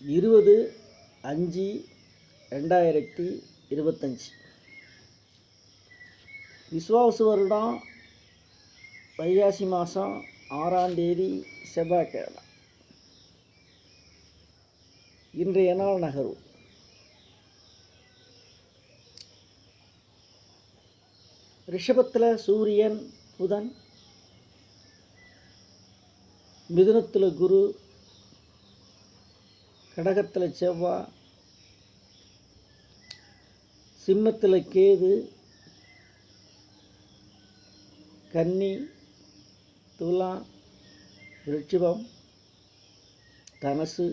20/5/2025 விஸ்வாவசு வருடம் வைகாசி மாதம் 6ஆம் தேதி செவ்வாய்க்கிழமை. இன்றைய நாள் நகர்வு. ரிஷபத்தில் சூரியன் புதன், மிதுனத்தில் குரு, கடகத்தில் செவ்வாய், சிம்மத்தில் கேது, கன்னி, துலாம், விருச்சிகம், தனுசு,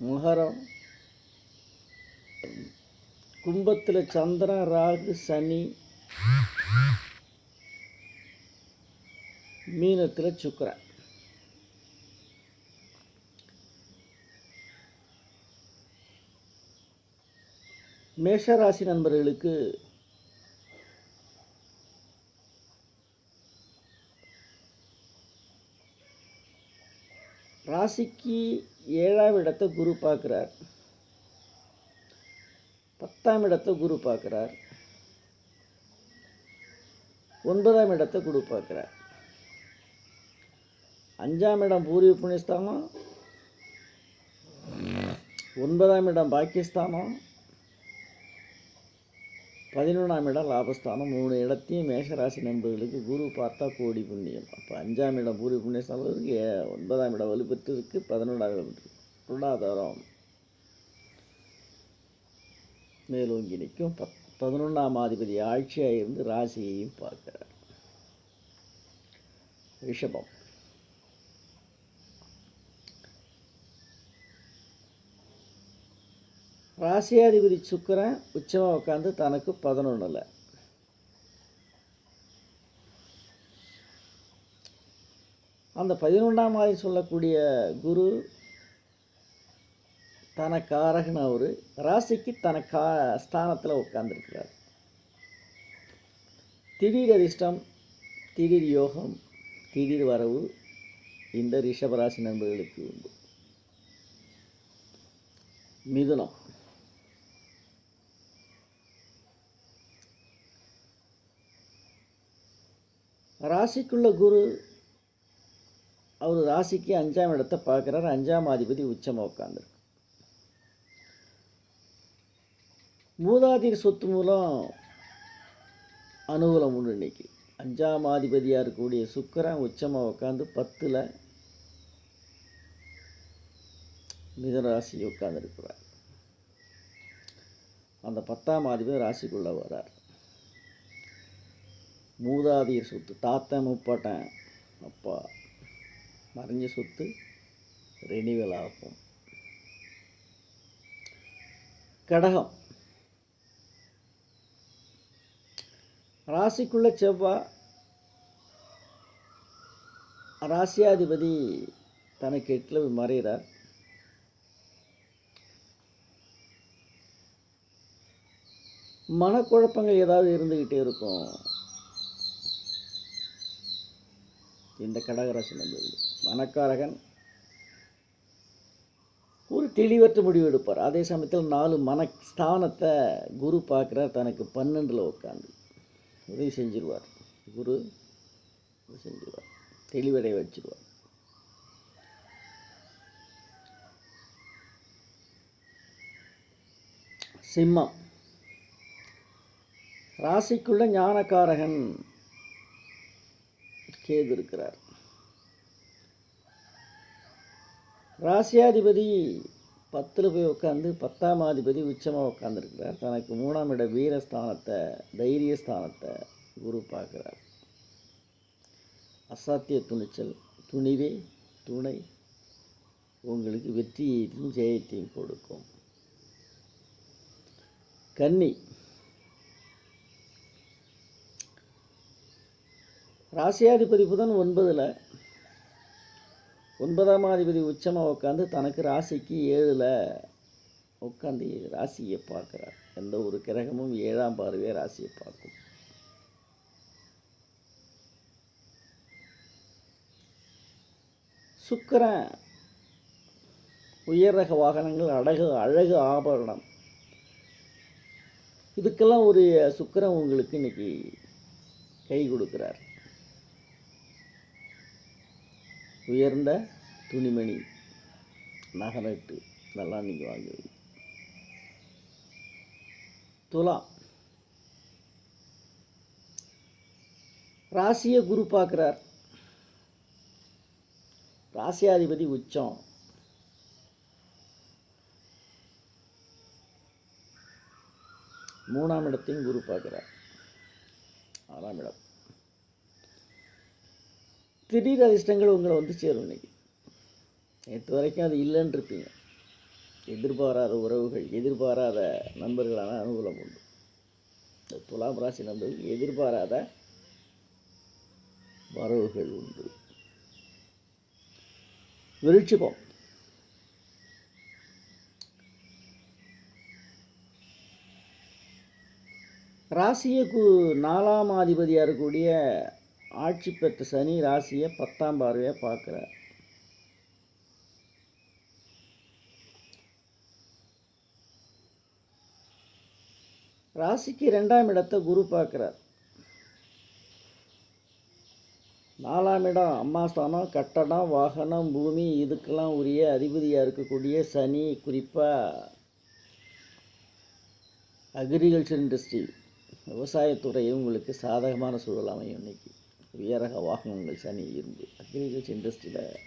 மகரம், கும்பத்தில் சந்திரன், ராகு, சனி, மீனத்தில் சுக்கிரன். மேஷராசி நண்பர்களுக்கு ராசிக்கு 7ஆம் இடத்தை குரு பார்க்குறார், 10ஆம் இடத்தை குரு பார்க்குறார், 9ஆம் இடத்தை குரு பார்க்குறார். 5ஆம் இடம் பூர்வீக புண்ணியஸ்தானம், 9ஆம் இடம் பாக்கியஸ்தானம், 11ஆம் இடம் லாபஸ்தானம். 3 இடத்தையும் மேஷராசி நண்பர்களுக்கு குரு பார்த்தா கோடி புண்ணியம். அப்போ 5ஆம் இடம் பூர்வீக புண்ணியஸ்தானம் இருக்குது, 9ஆம் இடம் வலுப்பெற்று இருக்குது, 11ஆம் இடம் இருக்குது. பொருளாதாரம் மேலோங்கி நிற்கும். 11ஆம் அதிபதி ஆட்சியாக இருந்து ராசியையும் பார்க்கிறார். ரிஷபம். ராசியாதிபதி சுக்கிரன் உச்சமாக உட்காந்து தனக்கு 11ல். அந்த 11ஆம் ஆதி சொல்லக்கூடிய குரு தனக்காரகன். அவர் ராசிக்கு ஸ்தானத்தில் உட்காந்துருக்கிறார். திடீர் அதிர்ஷ்டம், திடீர் யோகம், திடீர் வரவு இந்த ரிஷபராசி நண்பர்களுக்கு உண்டு. மிதுனம். ராசிக்குள்ள குரு அவர் ராசிக்கு 5ஆம் இடத்தை பார்க்குறார். 5ஆம் அதிபதி உச்சமாக உட்காந்துருக்கு. மூதாதையர் சொத்து மூலம் அனுகூலம் உண்டு. இன்னைக்கு 5ஆம் அதிபதியாக இருக்கக்கூடிய சுக்கிரன் உச்சமாக உட்காந்து 10ல் மிதுன ராசி உட்காந்துருக்கிறார். அந்த 10ஆம் அதிபதி ராசிக்குள்ளே வரார். மூதாதையர் சொத்து, தாத்தன் முப்பாட்டன் அப்பா மறைஞ்ச சொத்து ரெனிவல் ஆகும். கடகம். ராசிக்குள்ள செவ்வாய், ராசியாதிபதி தனக்கு 8ல் மறைகிறார். மனக்குழப்பங்கள் ஏதாவது இருந்துக்கிட்டே இருக்கும் இந்த கடகராசி நண்பர்கள். மனக்காரகன் ஒரு தெளிவற்ற முடிவு எடுப்பார். அதே சமயத்தில் 4 மனஸ்தானத்தை குரு பார்க்குறார். தனக்கு 12ல் உட்காந்து உதவி செஞ்சிருவார். குரு செஞ்சிருவார், தெளிவடைய வச்சிருவார். சிம்மம். ராசிக்குள்ள ஞானக்காரகன் கேது இருக்கிறார். ராசியாதிபதி 10ல் போய் உட்காந்து 10ஆம் அதிபதி உச்சமாக உட்காந்துருக்கிறார். தனக்கு 3ஆம் இட வீரஸ்தானத்தை, தைரியஸ்தானத்தை குரு பார்க்குறார். அசாத்திய துணிச்சல், துணிவே துணை உங்களுக்கு வெற்றியையும் ஜெயத்தையும் கொடுக்கும். கன்னி. ராசியாதிபதி புதன் 9ல், 9ஆம் அதிபதி உச்சமாக உட்காந்து தனக்கு ராசிக்கு 7ல் உட்காந்து ராசியை பார்க்குறார். எந்த ஒரு கிரகமும் 7ஆம் பார்வையை ராசியை பார்க்கும். சுக்கிரன் உயர் ரக வாகனங்கள், அழகு ஆபரணம், இதுக்கெல்லாம் ஒரு சுக்கிரன் உங்களுக்கு இன்னைக்கு கை கொடுக்குறார். உயர்ந்த துணிமணி, நகநட்டு இதெல்லாம் நீங்கள் வாங்குவீங்க. துலாம் ராசியை குரு பார்க்குறார். ராசியாதிபதி உச்சம். மூணாம் இடத்தையும் குரு பார்க்குறார். 6ஆம் இடம். திடீர் அதிர்ஷ்டங்கள் உங்களை வந்து சேரும். இன்னைக்கு நேற்று வரைக்கும் அது இல்லைன்னு இருப்பீங்க. எதிர்பாராத உறவுகள், எதிர்பாராத நண்பர்களான அனுகூலம் உண்டு. இந்த துலாம் ராசி நண்பர்கள் எதிர்பாராத வரவுகள் உண்டு. விருட்சிகம் ராசியை 4ஆம் அதிபதியாக இருக்கக்கூடிய ஆட்சி பெற்ற சனி ராசியை 10ஆம் பார்வையாக பார்க்குறார். ராசிக்கு 2ஆம் இடத்தை குரு பார்க்குறார். 4ஆம் இடம் அம்மாஸ்தானம், கட்டடம், வாகனம், பூமி இதுக்கெல்லாம் உரிய அதிபதியாக இருக்கக்கூடிய சனி குறிப்பாக அக்ரிகல்ச்சர் இண்டஸ்ட்ரி, விவசாயத்துறை உங்களுக்கு சாதகமான சூழல் அமையும். இன்னைக்கு உயரக வாகனங்கள் சனி இருந்து அக்ரிகல்ச்சர் இண்டஸ்ட்ரியில்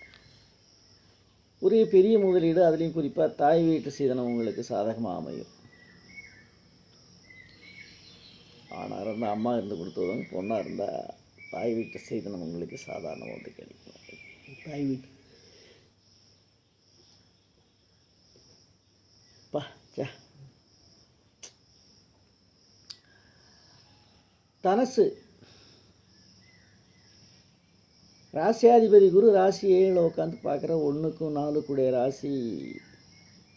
உரிய பெரிய முதலீடு, அதுலேயும் குறிப்பாக தாய் வீட்டு சீதனம் உங்களுக்கு சாதகமாக அமையும். ஆணாக இருந்தால் அம்மா இருந்து கொடுத்துருவாங்க, பொண்ணாக இருந்தால் தாய் வீட்டு சீதனம் உங்களுக்கு சாதாரண ஒன்று கிடைக்கும். தாய் வீட்டு தனசு ராசியாதிபதி குரு ராசி 7 உட்காந்து பார்க்குற 1க்கும் 4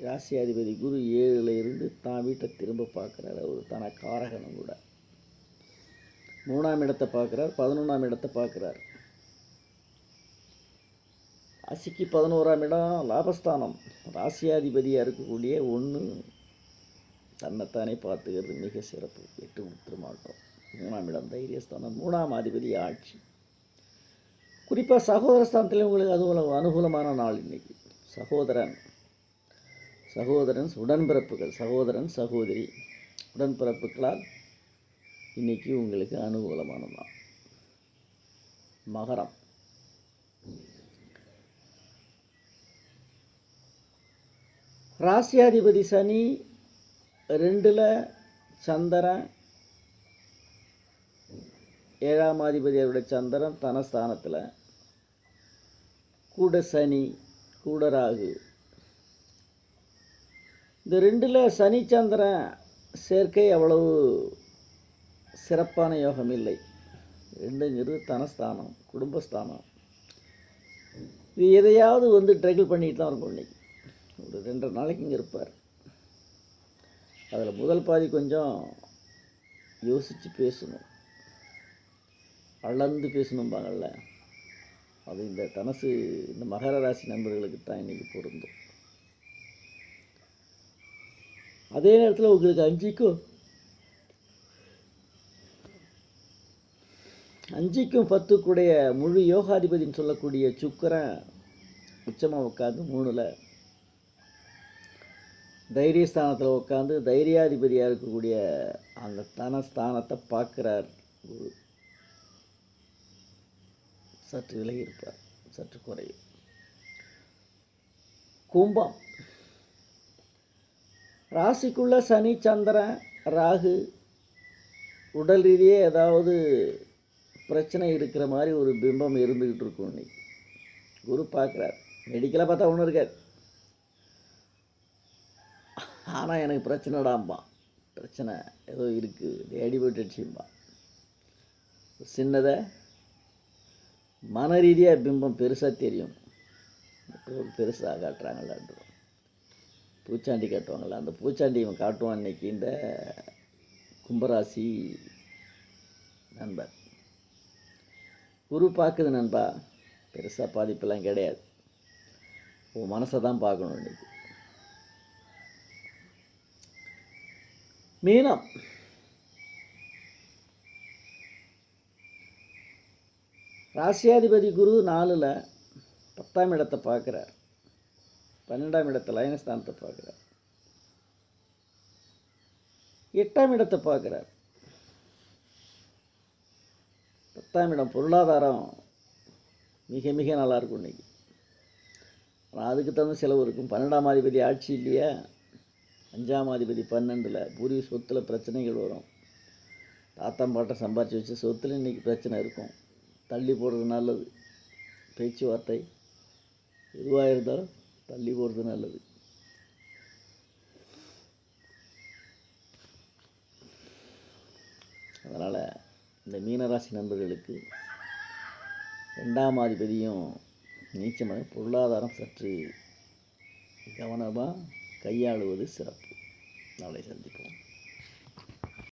ராசியாதிபதி குரு 7ல் இருந்து தான் வீட்டை திரும்ப பார்க்குறாரு. ஒரு தனக்காரகனும் கூட. 3ஆம் இடத்தை பார்க்குறார், 11ஆம் இடத்தை பார்க்குறார். ராசிக்கு 11ஆம் இடம் லாபஸ்தானம். ராசியாதிபதியாக இருக்கக்கூடிய 1 தன்னைத்தானே பார்த்துக்கிறது மிக சிறப்பு. 8 கொடுத்துட மாட்டோம். 3ஆம் இடம் தைரியஸ்தானம். 3ஆம் அதிபதி ஆட்சி. குறிப்பாக சகோதரஸ்தானத்தில் உங்களுக்கு அது அனுகூலமான நாள் இன்னைக்கு. சகோதரன் உடன்பிறப்புகள், சகோதரன் சகோதரி உடன்பிறப்புகளால் இன்னைக்கு உங்களுக்கு அனுகூலமான நாள். மகரம் ராசியாதிபதி சனி 2ல் சந்திரன், 7ஆம் அதிபதியோட சந்திரன் தனஸ்தானத்தில், கூட சனி, கூட ராகு. இந்த 2ல் சனி சந்திரன் சேர்க்கை அவ்வளவு சிறப்பான யோகம் இல்லை. 2ங்கிறது தனஸ்தானம், குடும்பஸ்தானம். இது எதையாவது ட்ரகிள் பண்ணிட்டு தான் இருக்கும். இன்னைக்கு ஒரு 2.5 நாளைக்கு இங்கே இருப்பார். அதில் முதல் பாதி கொஞ்சம் யோசித்து பேசணும், அளந்து பேசணும்பாங்கள்ல, அது இந்த தனசு இந்த மகர ராசி நண்பர்களுக்கு தான் இன்றைக்கி பொருந்தும். அதே நேரத்தில் உங்களுக்கு 5க்கும் 10க்குடைய முழு யோகாதிபதினு சொல்லக்கூடிய சுக்கிரன் உச்சமாக உட்காந்து 3ல் தைரியஸ்தானத்தில் உட்காந்து தைரியாதிபதியாக இருக்கக்கூடிய அந்த தனஸ்தானத்தை பார்க்குறார். சற்று விலகி இருப்பார், சற்று குறையும். கும்பம் ராசிக்குள்ள சனி சந்திரன் ராகு உடல் ரீதியே ஏதாவது பிரச்சனை இருக்கிற மாதிரி ஒரு பிம்பம் இருந்துக்கிட்டு இருக்கும். இன்னைக்கு குரு பார்க்குறார். மெடிக்கலாக பார்த்தா ஒன்றும் இருக்காது, ஆனால் எனக்கு பிரச்சனைடாம்பா, பிரச்சனை ஏதோ இருக்குது, அடிபட்டு அடிச்சும்பா. சின்னதை மன ரீதியாக பிம்பம் பெருசாக தெரியும். பெருசாக காட்டுறாங்களான் பூச்சாண்டி காட்டுவாங்கள, அந்த பூச்சாண்டி இவன் காட்டுவான். இன்னைக்கு இந்த கும்பராசி நண்பர் குரு பார்க்குது நண்பா, பெருசாக பாதிப்பெல்லாம் கிடையாது. உன் மனசை தான் பார்க்கணும் இன்னைக்கு. மீனம், ராசியாதிபதி குரு 4ல் 10ஆம் இடத்தை பார்க்குறார், 12ஆம் இடத்தை லயனஸ்தானத்தை பார்க்குறார், 8ஆம் இடத்தை பார்க்குறார். 10ஆம் இடம் பொருளாதாரம் மிக மிக நல்லாயிருக்கும் இன்னைக்கு. ஆனால் அதுக்கு தகுந்த செலவு இருக்கும். 12ஆம் அதிபதி ஆட்சி இல்லையா, 5ஆம் அதிபதி 12ல், பூர்வீக சொத்தில் பிரச்சனைகள் வரும். தாத்தா பாட்டை சம்பாரித்து வச்சு சொத்தில் இன்றைக்கி பிரச்சனை இருக்கும். தள்ளி போடுறது நல்லது. பேச்சுவார்த்தை எதுவாக இருந்தாலும் தள்ளி போடுறது நல்லது. அதனால் இந்த மீனராசி நண்பர்களுக்கு 2ஆம் அதிபதியும் நீச்சமாக பொருளாதாரம் சற்று கவனமாக கையாளுவது சிறப்பு. நாளை சந்திப்போம்.